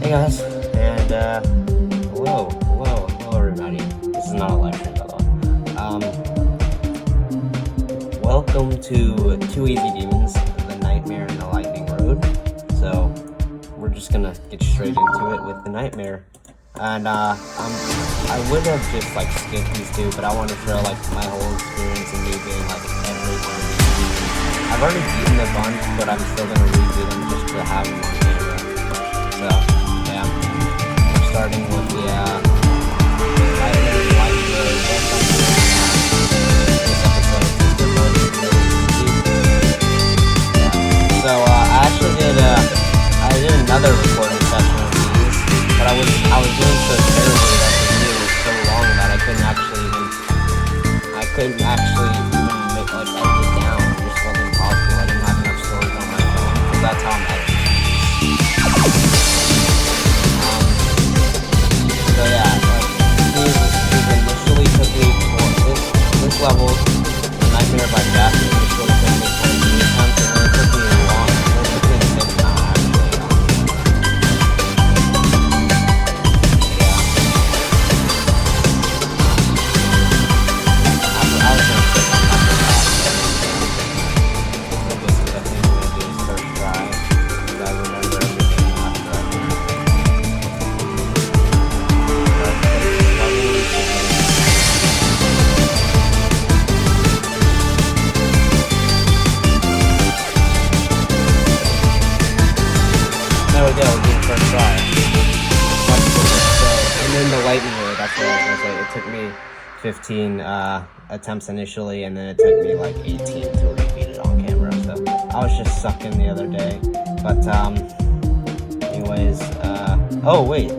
Hey guys, and hello everybody. This is not a live stream, by the way. Welcome to Two Easy Demons, the Nightmare and the Lightning Road. So, we're just gonna get straight into it with the Nightmare. And I would have just like skipped these two, but I want to show like my whole experience and me being like every one of these. I've already beaten a bunch, but I'm still gonna redo them just to have them on camera. So, yeah, we're starting with the Nightmare and Lightning Road. This episode is the most So, I did another recording session of these, but I was doing so terribly that the video was so long that I couldn't actually even make like edit it down. It just wasn't possible. I didn't have enough storage on my phone because that's how I'm editing. So yeah, like these initially took me for this level, the Nightmare by Death initially took me 23 attempts, and then it took me long. It took me the same amount actually. I was gonna skip on that. So this is, I think I'm gonna do is first try, because I remember everything after I did it. There we go, we're doing first try. And then the lightning road, that's what I was gonna say. It took me 15 attempts initially, and then it took me like 18 to repeat it on camera. So I was just sucking the other day. But anyways, oh wait.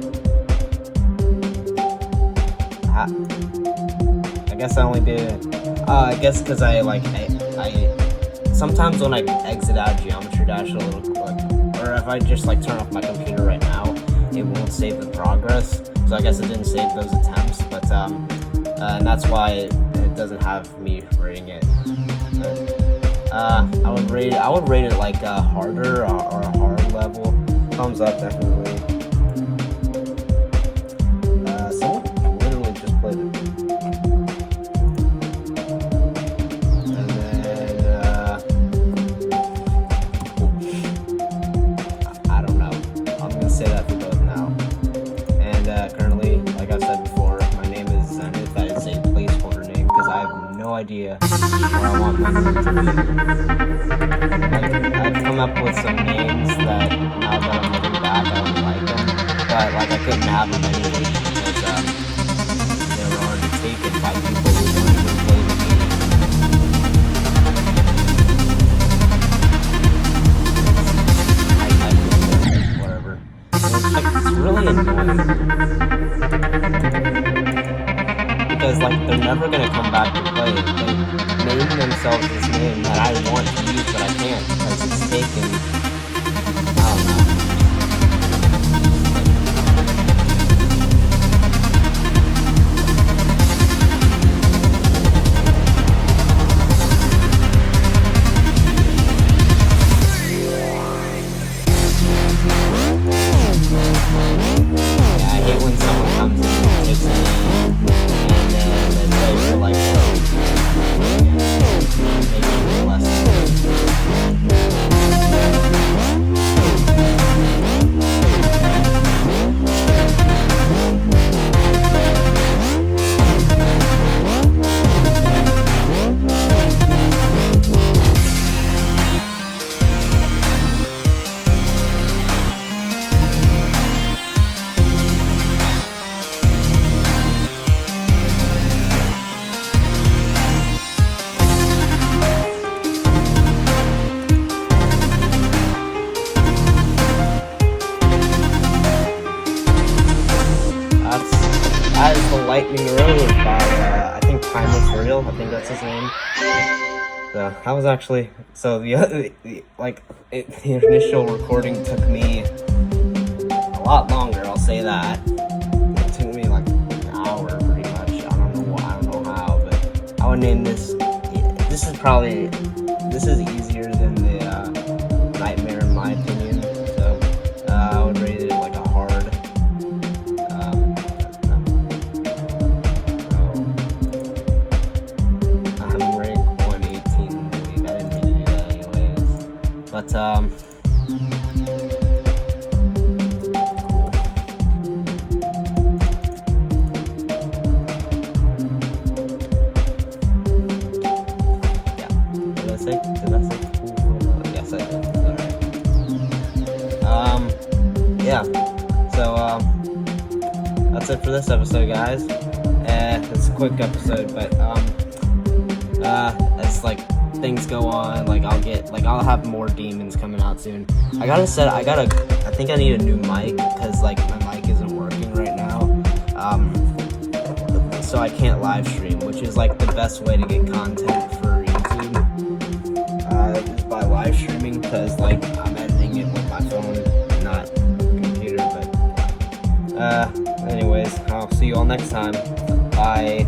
I guess I only did. I guess because I sometimes when I exit out of Geometry Dash a little quick, or if I just like turn off my computer right now, it won't save the progress. So I guess it didn't save those attempts, but and that's why it doesn't have me rating it. I would rate it like a harder or a hard level. Thumbs up, definitely. Someone literally just played it. And then I don't know. I'm gonna say that for both now. And currently, like I've said before, my name is Zenith. That is a placeholder name because I have no idea where I want my name to be. Like, I've come up with some names that now that I'm looking back, I don't like them. But like I couldn't have them anyway because they were already taken by people who don't even play the game. Whatever. It's really annoying. Because like they're never gonna come back to play it. They name themselves this name that I want to use but I can't because it's taken. I don't know. Yeah, I hate when someone comes in and takes a name and then they play for like maybe less. That is the Lightning Road by, I think Primus Real, I think that's his name. So, that was actually, so the initial recording took me a lot longer, I'll say that. It took me like an hour pretty much, I don't know how, but I would name this, this is easier than the Nightmare in my opinion, so I would rate it like a hard yeah. So that's it for this episode, guys. It's a quick episode, but as like things go on, like I'll have more demons coming out soon. I think I need a new mic because like my mic isn't working right now. So I can't live stream, which is like the best way to get content for YouTube. Is by live streaming, because like I'm editing it with my phone, not computer. But anyways, I'll see you all next time. Bye.